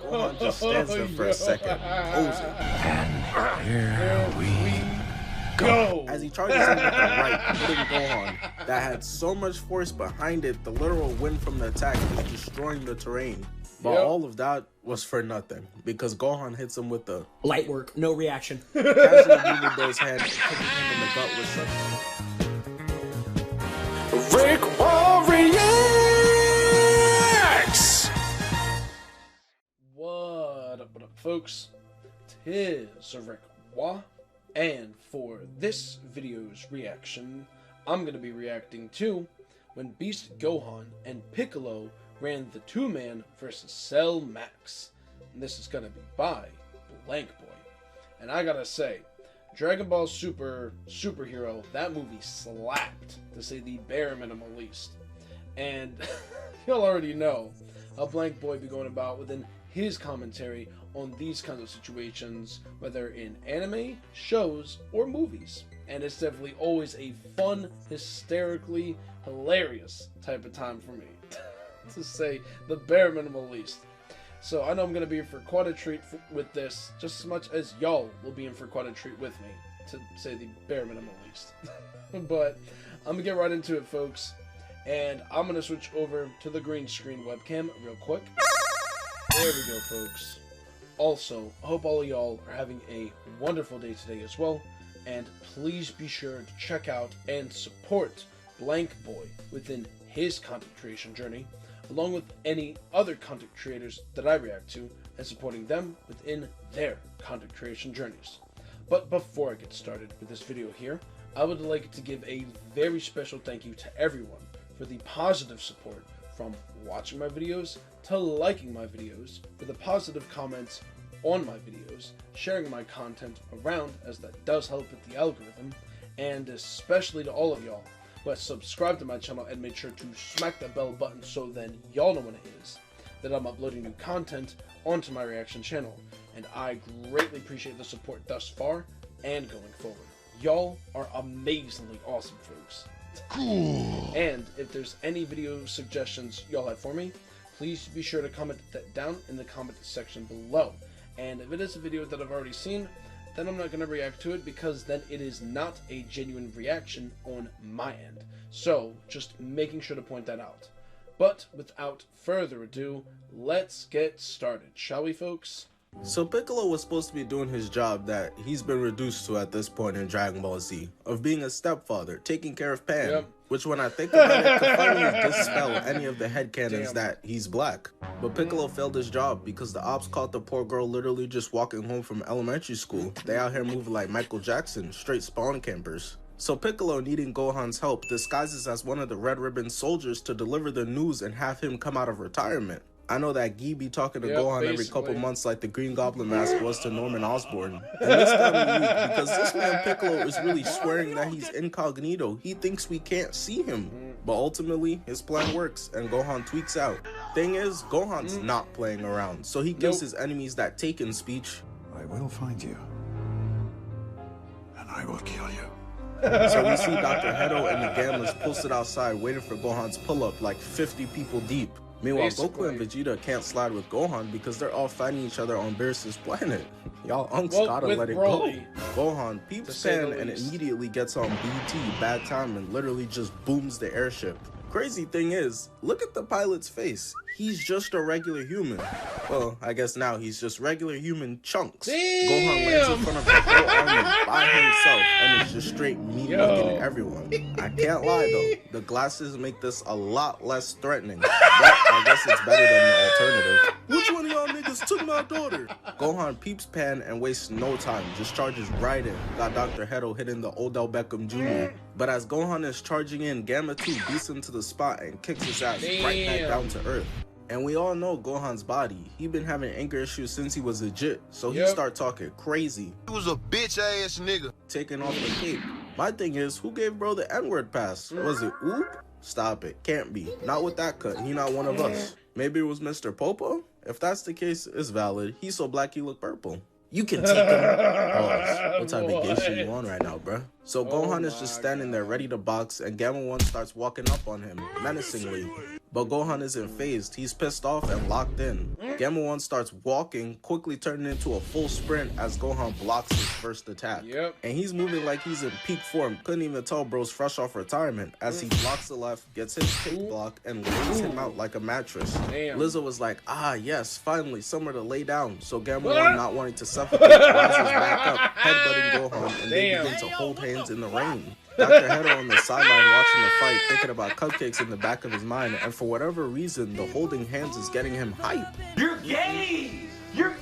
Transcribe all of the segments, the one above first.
Gohan just stands there for a second, posing. And here we go. As he charges in with the right, hitting Gohan that had so much force behind it, the literal wind from the attack is destroying the terrain. But all of that was for nothing, because Gohan hits him with the light work, no reaction. casually moving those hands and kicking him in the gut with such. RickWa reacts. What up, folks? Tis RickWa, and for this video's reaction, I'm gonna be reacting to when Beast Gohan and Piccolo ran the two-man versus Cell Max. And this is gonna be by BlankBoy. And I gotta say, Dragon Ball Superhero, that movie slapped, to say the bare minimum least. And y'all already know how BlankBoy be going about within his commentary on these kinds of situations, whether in anime, shows, or movies. And it's definitely always a fun, hysterically hilarious type of time for me, to say the bare minimum least. So I know I'm going to be in for quite a treat with this, just as much as y'all will be in for quite a treat with me, to say the bare minimum least. But I'm going to get right into it, folks, and I'm going to switch over to the green screen webcam real quick. There we go, folks. Also, I hope all of y'all are having a wonderful day today as well, and please be sure to check out and support BlankBoy within his content creation journey, along with any other content creators that I react to, and supporting them within their content creation journeys. But before I get started with this video here, I would like to give a very special thank you to everyone for the positive support, from watching my videos to liking my videos, for the positive comments on my videos, sharing my content around, as that does help with the algorithm, and especially to all of y'all who have subscribed to my channel and made sure to smack that bell button so then y'all know when it is that I'm uploading new content onto my reaction channel. And I greatly appreciate the support thus far and going forward. Y'all are amazingly awesome, folks. Cool. And if there's any video suggestions y'all have for me, please be sure to comment that down in the comment section below. And if it is a video that I've already seen, then I'm not going to react to it, because then it is not a genuine reaction on my end. So, just making sure to point that out. But without further ado, let's get started, shall we, folks? So Piccolo was supposed to be doing his job that he's been reduced to at this point in Dragon Ball Z, of being a stepfather, taking care of Pan, which when I think about it could finally dispel any of the headcanons that he's black. But Piccolo failed his job because the ops caught the poor girl literally just walking home from elementary school. They out here moving like Michael Jackson, straight spawn campers. So Piccolo, needing Gohan's help, disguises as one of the Red Ribbon soldiers to deliver the news and have him come out of retirement. I know that Guy be talking to Gohan every couple months like the Green Goblin mask was to Norman Osborn. And this got me weak, because this man Piccolo is really swearing that he's incognito. He thinks we can't see him. But ultimately, his plan works and Gohan tweaks out. Thing is, Gohan's not playing around, so he gives his enemies that Taken speech. I will find you, and I will kill you. So we see Dr. Hedo and the Gammas posted outside waiting for Gohan's pull-up like 50 people deep. Meanwhile, Goku and Vegeta can't slide with Gohan because they're all fighting each other on Beerus's planet. Y'all unks gotta let it go. Gohan peeps Pan and immediately gets on BT, bad time, and literally just booms the airship. Crazy thing is, look at the pilot's face. He's just a regular human. Well, I guess now he's just regular human chunks. Gohan lands in front of the whole army by himself, and it's just straight mean-looking at everyone. I can't lie though, the glasses make this a lot less threatening. But I guess it's better than the alternative. Which one of y'all niggas took my daughter? Gohan peeps Pan and wastes no time, just charges right in. Got Dr. Hedo hitting the Odell Beckham Jr. But as Gohan is charging in, Gamma 2 beats him to the spot and kicks his ass right back down to earth. And we all know Gohan's body. He been having anger issues since he was a jit, so he start talking crazy. He was a bitch ass nigga. Taking off the cape. My thing is, who gave bro the N-word pass? Was it Oop? Stop it. Can't be. Not with that cut. He not one of us. Maybe it was Mr. Popo? If that's the case, it's valid. He's so black he look purple. You can take him. Pause. What type of gay shit you on right now, bruh? So Gohan is just standing there ready to box, and Gamma 1 starts walking up on him, menacingly. But Gohan isn't phased, he's pissed off and locked in. Gamma 1 starts walking, quickly turning into a full sprint as Gohan blocks his first attack. And he's moving like he's in peak form, couldn't even tell bro's fresh off retirement as he blocks the left, gets his kick block, and lays him out like a mattress. Lizzo was like, ah yes, finally, somewhere to lay down. So Gamma 1, not wanting to suffocate, rises back up, headbutting Gohan, and they begin to hold hands in the rain. Dr. Hedo on the sideline watching the fight, thinking about cupcakes in the back of his mind, and for whatever reason, the holding hands is getting him hype. You're gay!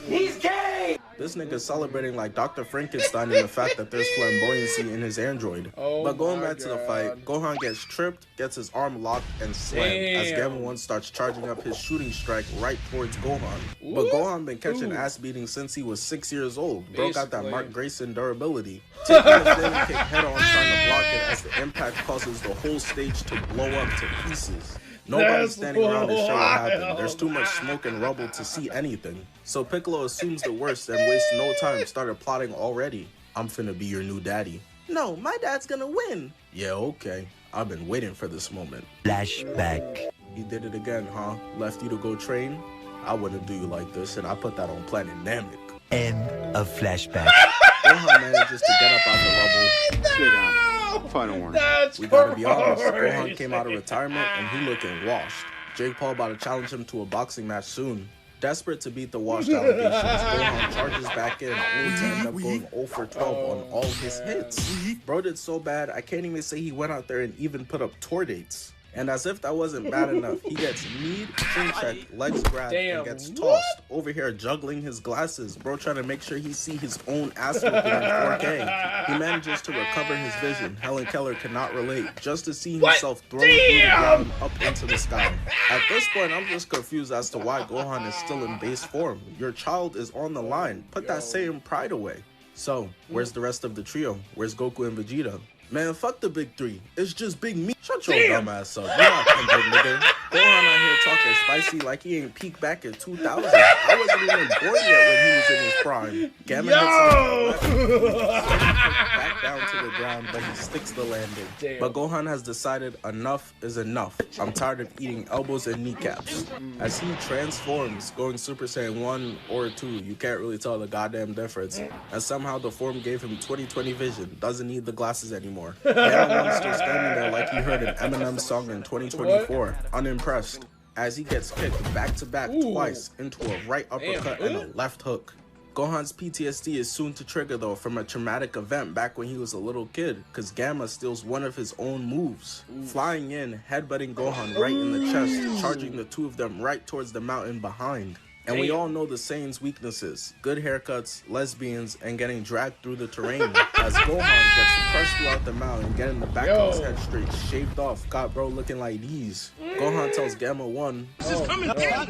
He's gay! This nigga's celebrating like Dr. Frankenstein in the fact that there's flamboyancy in his android. But going back to the fight, Gohan gets tripped, gets his arm locked, and slammed as Gamma 1 starts charging up his shooting strike right towards Gohan. But Gohan been catching ass beating since he was 6 years old. Bro got that Mark Grayson durability. Taking his daily kick head on, trying to block it as the impact causes the whole stage to blow up to pieces. Nobody's standing around to show what happened. There's too much smoke and rubble to see anything. So Piccolo assumes the worst and wastes no time, started plotting already. I'm finna be your new daddy. No, my dad's gonna win. Yeah, okay. I've been waiting for this moment. Flashback. He did it again, huh? Left you to go train? I wouldn't do you like this, and I put that on Planet Namek. End of flashback. Gohan manages to get up out the rubble. Sit down. Final warning. We gotta be honest, Gohan came out of retirement and he looking washed. Jake Paul about to challenge him to a boxing match soon. Desperate to beat the washed allegations, Gohan charges back in, only to end up going 0 for 12 on all his hits. Bro did so bad, I can't even say he went out there and even put up tour dates. And as if that wasn't bad enough, he gets kneed, chin checked, legs grabbed, and gets tossed. Over here juggling his glasses. Bro trying to make sure he see his own ass whooping in 4K. He manages to recover his vision. Helen Keller cannot relate, just to see himself thrown through the ground up into the sky. At this point, I'm just confused as to why Gohan is still in base form. Your child is on the line. Put that same pride away. So, where's the rest of the trio? Where's Goku and Vegeta? Man, fuck the big three. It's just Big Me. Shut your dumb ass up. You're not Kendrick, nigga. Gohan out here talking spicy like he ain't peaked back in 2000. I wasn't even born yet when he was in his prime. Gamma hits him back down to the ground, but he sticks the landing. But Gohan has decided enough is enough. I'm tired of eating elbows and kneecaps. As he transforms, going Super Saiyan 1 or 2, you can't really tell the goddamn difference. And somehow the form gave him 20/20 vision. Doesn't need the glasses anymore. Gamma 1 still standing there like he heard an Eminem song in 2024, unimpressed, as he gets kicked back to back twice into a right uppercut and a left hook. Gohan's PTSD is soon to trigger though from a traumatic event back when he was a little kid, cause Gamma steals one of his own moves, flying in, headbutting Gohan right in the chest, charging the two of them right towards the mountain behind. And we all know the Saiyan's weaknesses: good haircuts, lesbians, and getting dragged through the terrain. As Gohan gets crushed throughout the mountain, getting the back of his head straight shaved off, got bro looking like these. Gohan tells Gamma 1, Stop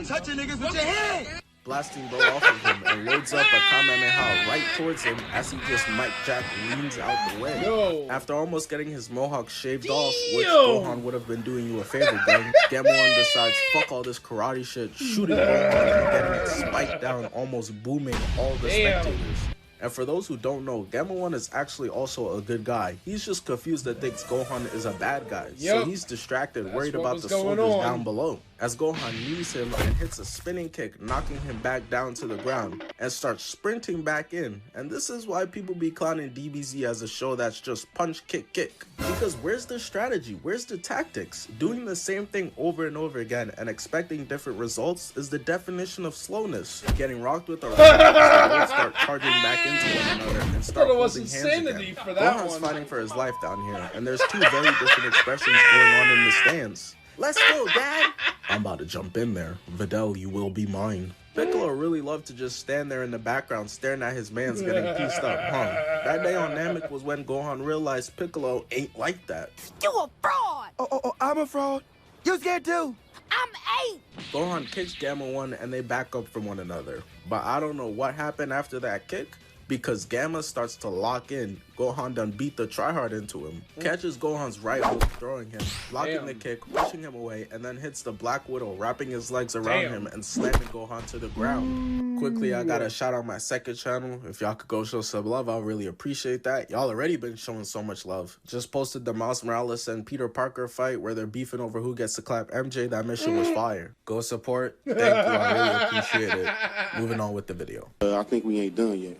touching niggas with your hand! blasting bro off of him, and loads up a Kamehameha right towards him as he just Mike Jack leans out the way. After almost getting his mohawk shaved off, which Gohan would have been doing you a favor, gang, Gamma 1 decides fuck all this karate shit, shooting Gohan and getting it spiked down, almost booming all the spectators. And for those who don't know, Gamma 1 is actually also a good guy. He's just confused that thinks Gohan is a bad guy. So he's distracted, worried about the soldiers down below. As Gohan knees him and hits a spinning kick, knocking him back down to the ground, and starts sprinting back in. And this is why people be clowning DBZ as a show that's just punch, kick, kick. Because where's the strategy? Where's the tactics? Doing the same thing over and over again and expecting different results is the definition of slowness. Getting rocked with a rock, start charging back into one another and start holding hands again. Gohan's fighting for his life down here, and there's two very different expressions going on in the stands. Let's go, Dad! I'm about to jump in there. Videl, you will be mine. Piccolo really loved to just stand there in the background staring at his mans getting pieced up, huh? That day on Namek was when Gohan realized Piccolo ain't like that. You a fraud! Oh, I'm a fraud. You scared too? I'm 8! Gohan kicks Gamma 1 and they back up from one another. But I don't know what happened after that kick, because Gamma starts to lock in. Gohan done beat the tryhard into him, catches Gohan's right hook, throwing him, blocking the kick, pushing him away, and then hits the Black Widow, wrapping his legs around him and slamming Gohan to the ground. Quickly, I gotta shout out my second channel. If y'all could go show some love, I'll really appreciate that. Y'all already been showing so much love. Just posted the Miles Morales and Peter Parker fight where they're beefing over who gets to clap MJ. That mission was fire. Go support. Thank you, I really appreciate it. Moving on with the video. I think we ain't done yet.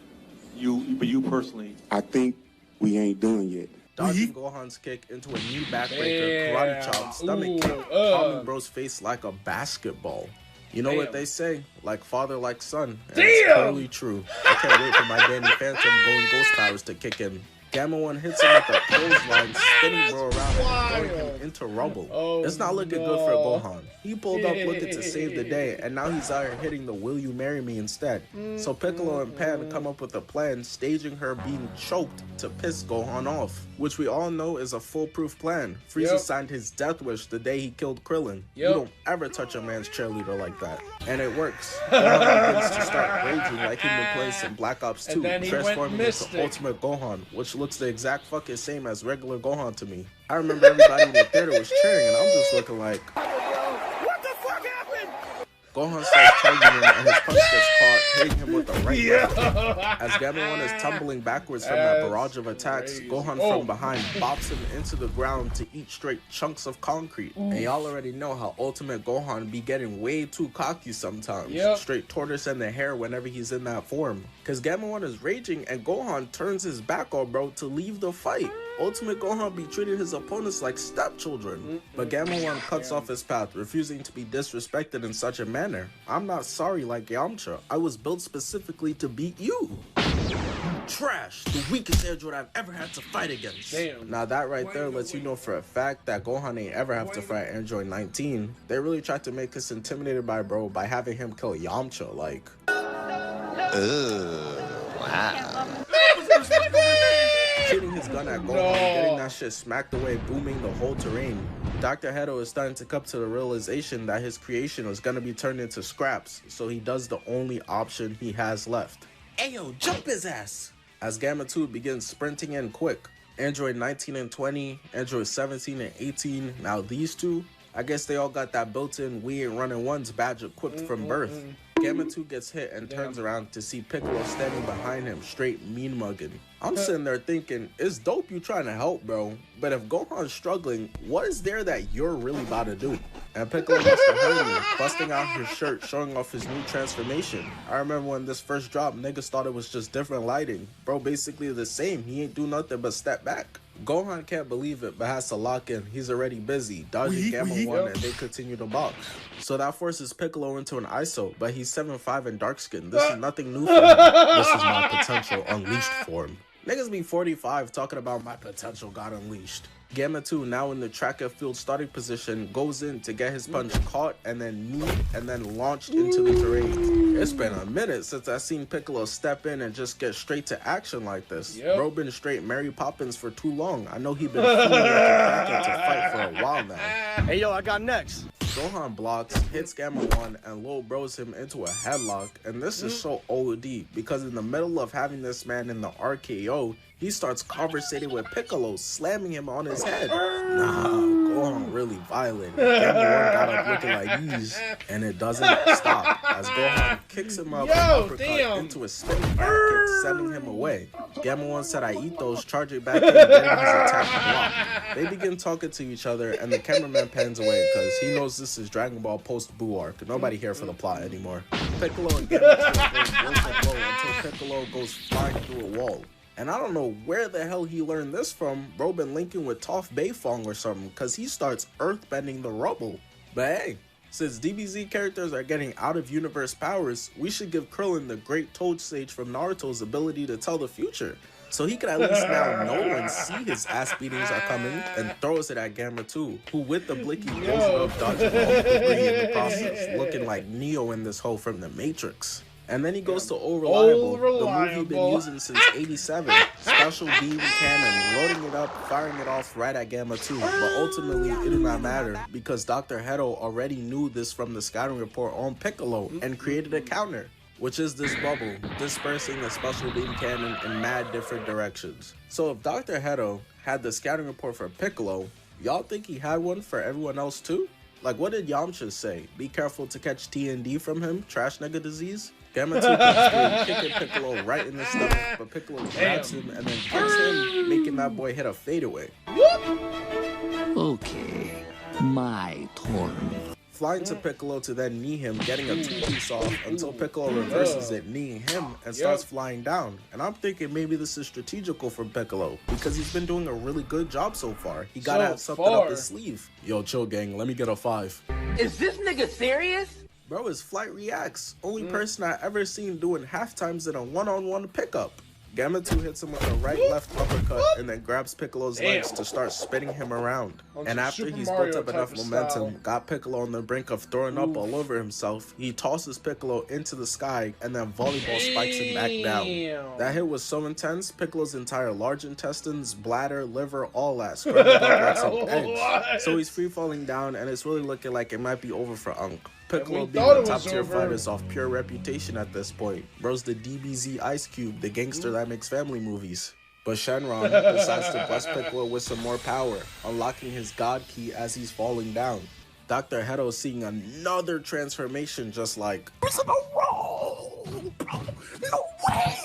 But you personally, I think we ain't done yet. Dodging Gohan's kick into a knee backbreaker, karate chop, stomach kick, palming bro's face like a basketball. You know what they say, like father, like son. And it's totally true. I can't wait for my Danny Phantom going ghost powers to kick in. Gamma 1 hits him with a clothesline, spinning bro around and throwing him into rubble. It's not looking good for Gohan. He pulled up looking to save the day, and now he's out here hitting the will you marry me instead. So Piccolo and Pan come up with a plan, staging her being choked to piss Gohan off, which we all know is a foolproof plan. Frieza signed his death wish the day he killed Krillin. You don't ever touch a man's cheerleader like that. And it works. Gohan begins to start raging like he'd been playing some Black Ops 2, transforming into Ultimate Gohan, which looks the exact fucking same as regular Gohan to me. I remember everybody in the theater was cheering and I'm just looking like, What the fuck happened? Gohan starts charging him and his punch gets caught, hitting him with the right leg. As Gamma 1 is tumbling backwards from that barrage of attacks, Gohan from behind bops him into the ground to eat straight chunks of concrete. And y'all already know how Ultimate Gohan be getting way too cocky sometimes. Straight tortoise in the hair whenever he's in that form. Cause Gamma 1 is raging and Gohan turns his back on bro to leave the fight. Ultimate Gohan be treating his opponents like stepchildren. But Gamma 1 cuts off his path, refusing to be disrespected in such a manner. I'm not sorry like Yamcha. I was built specifically to beat you. Trash, the weakest android I've ever had to fight against. Now that right there lets you know for a fact that Gohan ain't ever have to fight Android 19. They really tried to make us intimidated by bro by having him kill Yamcha, like. Shooting his gun at Gohan, getting that shit smacked away, booming the whole terrain. Dr. Hedo is starting to come to the realization that his creation was gonna be turned into scraps, so he does the only option he has left. Ayo, jump his ass! As Gamma 2 begins sprinting in quick. Android 19 and 20, Android 17 and 18, now these two, I guess they all got that built-in we ain't running ones badge equipped from birth. Gamma 2 gets hit and turns around to see Piccolo standing behind him, straight mean mugging. I'm sitting there thinking, it's dope you trying to help, bro, but if Gohan's struggling, what is there that you're really about to do? And Piccolo must have heard me, busting out his shirt, showing off his new transformation. I remember when this first dropped, niggas thought it was just different lighting. Bro, basically the same, he ain't do nothing but step back. Gohan can't believe it, but has to lock in. He's already busy, dodging Gamma 1, and they continue to box. So that forces Piccolo into an ISO, but he's 7'5" and dark skinned. This is nothing new for him. This is my potential unleashed form. Niggas be 45 talking about my potential got unleashed. Gamma 2, now in the track and field starting position, goes in to get his punch caught and then kneed and then launched into the terrain. It's been a minute since I seen Piccolo step in and just get straight to action like this. Bro been straight Mary Poppins for too long. I know he been feeling like a crackhead to fight for a while now. Hey yo, I got next. Gohan blocks, hits Gamma 1, and Lil bros him into a headlock, and this is so OD because in the middle of having this man in the RKO, he starts conversating with Piccolo, slamming him on his head. Nah, Gohan really violated. Gamma 1 got up looking like these, and it doesn't stop as Gohan kicks him up and uppercut into a spinning back kick, sending him away. Gamma 1 said, I eat those, charging back in, getting his attack blocked. They begin talking to each other, and the cameraman pans away because he knows this is Dragon Ball post-Boo arc. Nobody here for the plot anymore. Piccolo and Gamma 2 blow for blow until Piccolo goes flying through a wall. And I don't know where the hell he learned this from. Bro been linking with Toph Beifong or something, because he starts earthbending the rubble. But hey, since DBZ characters are getting out-of-universe powers, we should give Krillin the Great Toad Sage from Naruto's ability to tell the future. So he could at least now know and see his ass beatings are coming, and throws it at Gamma 2, who with the blicky goes above dodging all the debris in the process, looking like Neo in this hole from the Matrix. And then he goes to Old Reliable, the move he's been using since '87. Special beam cannon, loading it up, firing it off right at Gamma 2. But ultimately, it do not matter because Dr. Hedo already knew this from the scouting report on Piccolo and created a counter. which is this bubble, dispersing a special beam cannon in mad different directions. So if Dr. Hedo had the scouting report for Piccolo, y'all think he had one for everyone else too? Like, what did Yamcha say? Be careful to catch TND from him, trash nigga disease? Gamma 2 comes through, kicking Piccolo right in the stomach, but Piccolo grabs him and then kicks him, making that boy hit a fadeaway. Okay, my turn. Flying to Piccolo to then knee him, getting a 2-piece off until Piccolo reverses it, kneeing him, and starts flying down. And I'm thinking maybe this is strategical from Piccolo, because he's been doing a really good job so far. He gotta have something up his sleeve. Yo, chill gang, let me get a 5. Is this nigga serious? Bro, his flight reacts. Only person I ever seen doing half times in a one-on-one pickup. Gamma 2 hits him with a right-left uppercut and then grabs Piccolo's legs to start spinning him around. And after he's built up enough momentum, got Piccolo on the brink of throwing up all over himself, he tosses Piccolo into the sky and then volleyball spikes him back down. That hit was so intense, Piccolo's entire large intestines, bladder, liver, all that scrambled up like some eggs. So he's free falling down and it's really looking like it might be over for Unk. Piccolo being a top tier fighter is off pure reputation at this point. Bro's the DBZ Ice Cube, the gangster that makes family movies. But Shenron decides to bless Piccolo with some more power, unlocking his God Key as he's falling down. Dr. Hedo seeing another transformation just like, No way!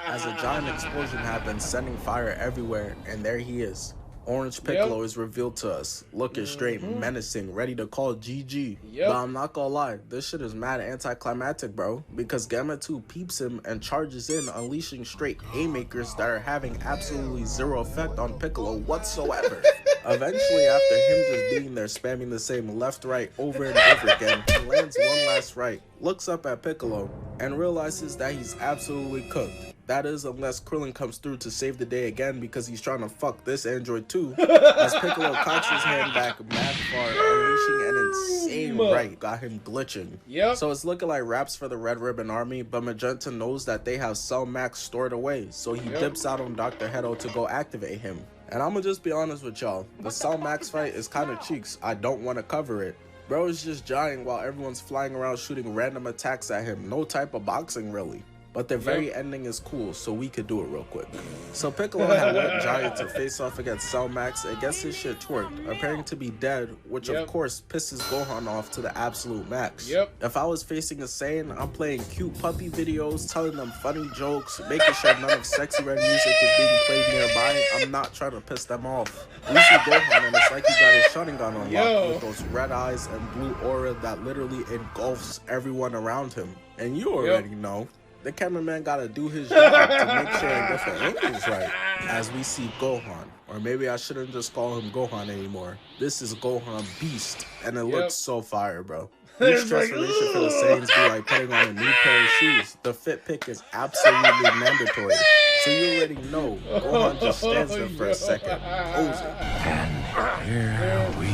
as a giant explosion happens, sending fire everywhere, and there he is. Orange Piccolo is revealed to us, looking straight, menacing, ready to call GG. But I'm not gonna lie, this shit is mad anticlimactic, bro, because Gamma 2 peeps him and charges in, unleashing straight haymakers that are having absolutely zero effect on Piccolo whatsoever. Eventually, after him just being there spamming the same left-right over and over again, he lands one last right, looks up at Piccolo, and realizes that he's absolutely cooked. That is, unless Krillin comes through to save the day again because he's trying to fuck this android too, as Piccolo cocks his hand back mad far, unleashing an insane right, got him glitching. So it's looking like raps for the Red Ribbon Army, but Magenta knows that they have Cell Max stored away, so he dips out on Dr. Hedo to go activate him. And I'ma just be honest with y'all, the Cell Max fight is kinda cheeks, I don't wanna cover it. Bro is just giant while everyone's flying around shooting random attacks at him, no type of boxing really. But the very ending is cool, so we could do it real quick. So Piccolo had went giant to face off against Cell Max and gets his shit twerked, appearing to be dead, which of course pisses Gohan off to the absolute max. If I was facing a Saiyan, I'm playing cute puppy videos, telling them funny jokes, making sure none of sexy red music is being played nearby. I'm not trying to piss them off. We see Gohan and it's like he got his Sharingan on lock with those red eyes and blue aura that literally engulfs everyone around him. And you already know. The cameraman gotta do his job to make sure and get the angles right. As we see Gohan, or maybe I shouldn't just call him Gohan anymore. This is Gohan Beast, and it looks so fire, bro. Each transformation for the Saiyans be like putting on a new pair of shoes. The fit pick is absolutely mandatory. So you already know, Gohan just stands there for a second, posing. And here we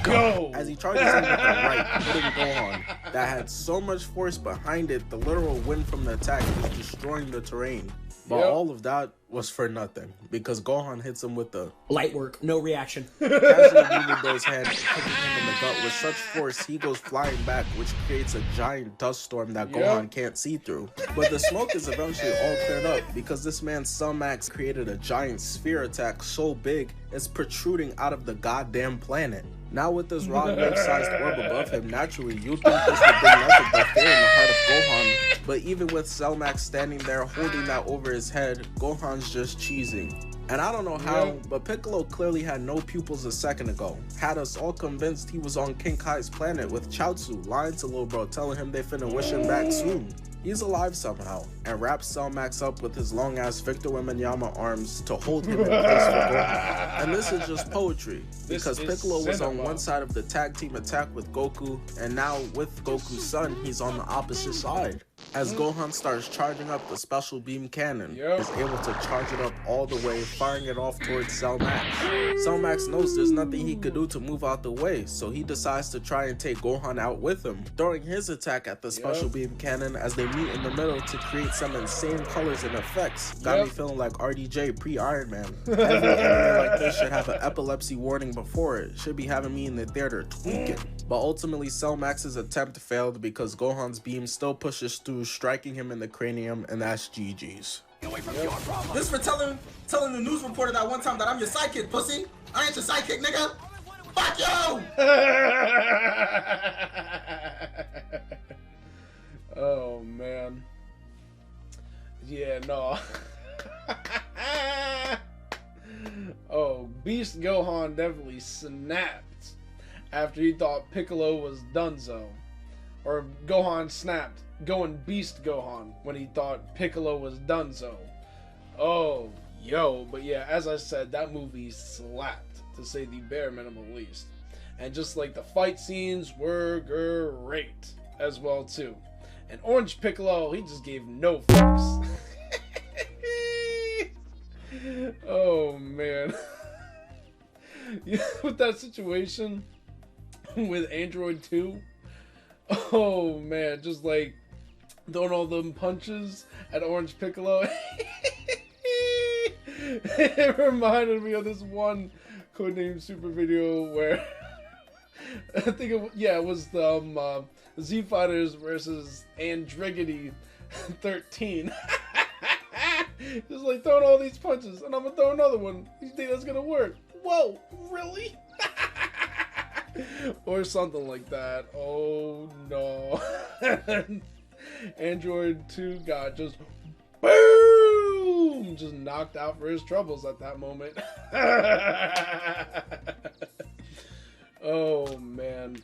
Go! As he charges in with the right, hitting Gohan, that had so much force behind it, the literal wind from the attack was destroying the terrain. But all of that was for nothing, because Gohan hits him with the light work, no reaction. Casually moving those hands and kicking him in the gut with such force, he goes flying back, which creates a giant dust storm that Gohan can't see through. But the smoke is eventually all cleared up, because this man's Cell Max created a giant sphere attack so big, it's protruding out of the goddamn planet. Now with this rod wave-sized orb above him, naturally you'd think this would bring nothing but fear in the heart of Gohan. But even with Cell Max standing there holding that over his head, Gohan's just cheesing. And I don't know how, but Piccolo clearly had no pupils a second ago. Had us all convinced he was on King Kai's planet with Chaozu lying to Lil Bro, telling him they finna wish him back soon. He's alive somehow, and wraps Cell Max up with his long-ass Victor Wembanyama arms to hold him in place for Gohan. And this is just poetry, because Piccolo was on one side of the tag team attack with Goku, and now with Goku's son, he's on the opposite side. As Gohan starts charging up the special beam cannon, Yep. is able to charge it up all the way, firing it off towards Cell Max. Cell Max knows there's nothing he could do to move out the way, so he decides to try and take Gohan out with him, throwing his attack at the special beam cannon as they meet in the middle to create some insane colors and effects. Got me feeling like RDJ pre-Iron Man. Every anime like this should have an epilepsy warning before it. Should be having me in the theater tweaking. But ultimately, Cell Max's attempt failed because Gohan's beam still pushes through, striking him in the cranium, and that's GG's. This for telling the news reporter that one time that I'm your sidekick, pussy. I ain't your sidekick, nigga. Fuck you! Oh man. Yeah, no. Oh, Beast Gohan definitely snapped after he thought Piccolo was donezo. Or Gohan snapped, going Beast Gohan, when he thought Piccolo was donezo. Oh, yo, but yeah, as I said, that movie slapped, to say the bare minimum least. And just like the fight scenes were great as well too. And Orange Piccolo, he just gave no fucks. Oh man. Yeah, with that situation with Android 2, oh man, just like throwing all them punches at Orange Piccolo. It reminded me of this one Codename Super video where I think it was the Z Fighters versus Andrigity 13. Just like throwing all these punches, and I'm gonna throw another one. You think that's gonna work? Whoa, really? Or something like that. Oh no. Android 2 got just boom, just knocked out for his troubles at that moment. Oh man.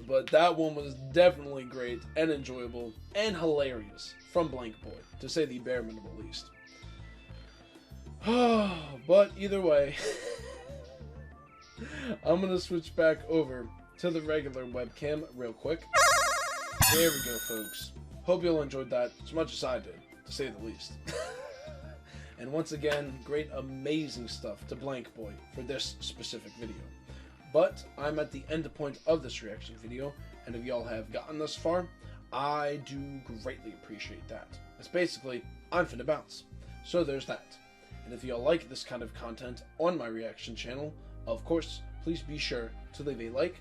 But that one was definitely great and enjoyable and hilarious from BlankBoy, to say the bare minimum least. But either way, I'm gonna switch back over to the regular webcam real quick. There we go, folks. Hope you all enjoyed that as much as I did, to say the least. And once again, great amazing stuff to BlankBoy for this specific video. But I'm at the end point of this reaction video, and if y'all have gotten this far, I do greatly appreciate that. It's basically, I'm finna bounce. So there's that. And if y'all like this kind of content on my reaction channel, of course, please be sure to leave a like,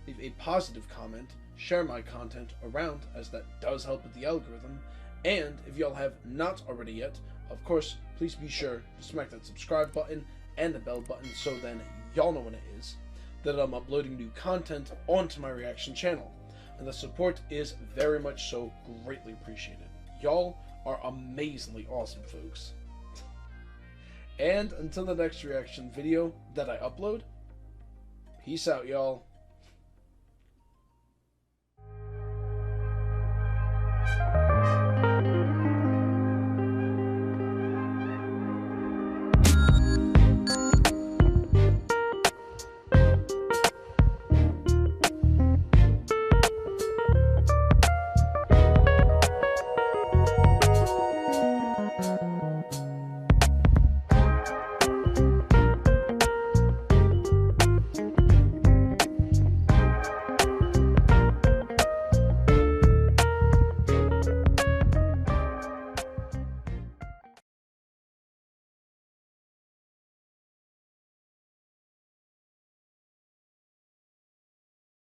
leave a positive comment, share my content around, as that does help with the algorithm, and if y'all have not already yet, of course, please be sure to smack that subscribe button and the bell button so then y'all know when it is that I'm uploading new content onto my reaction channel. And the support is very much so greatly appreciated. Y'all are amazingly awesome, folks. And until the next reaction video that I upload, peace out, y'all.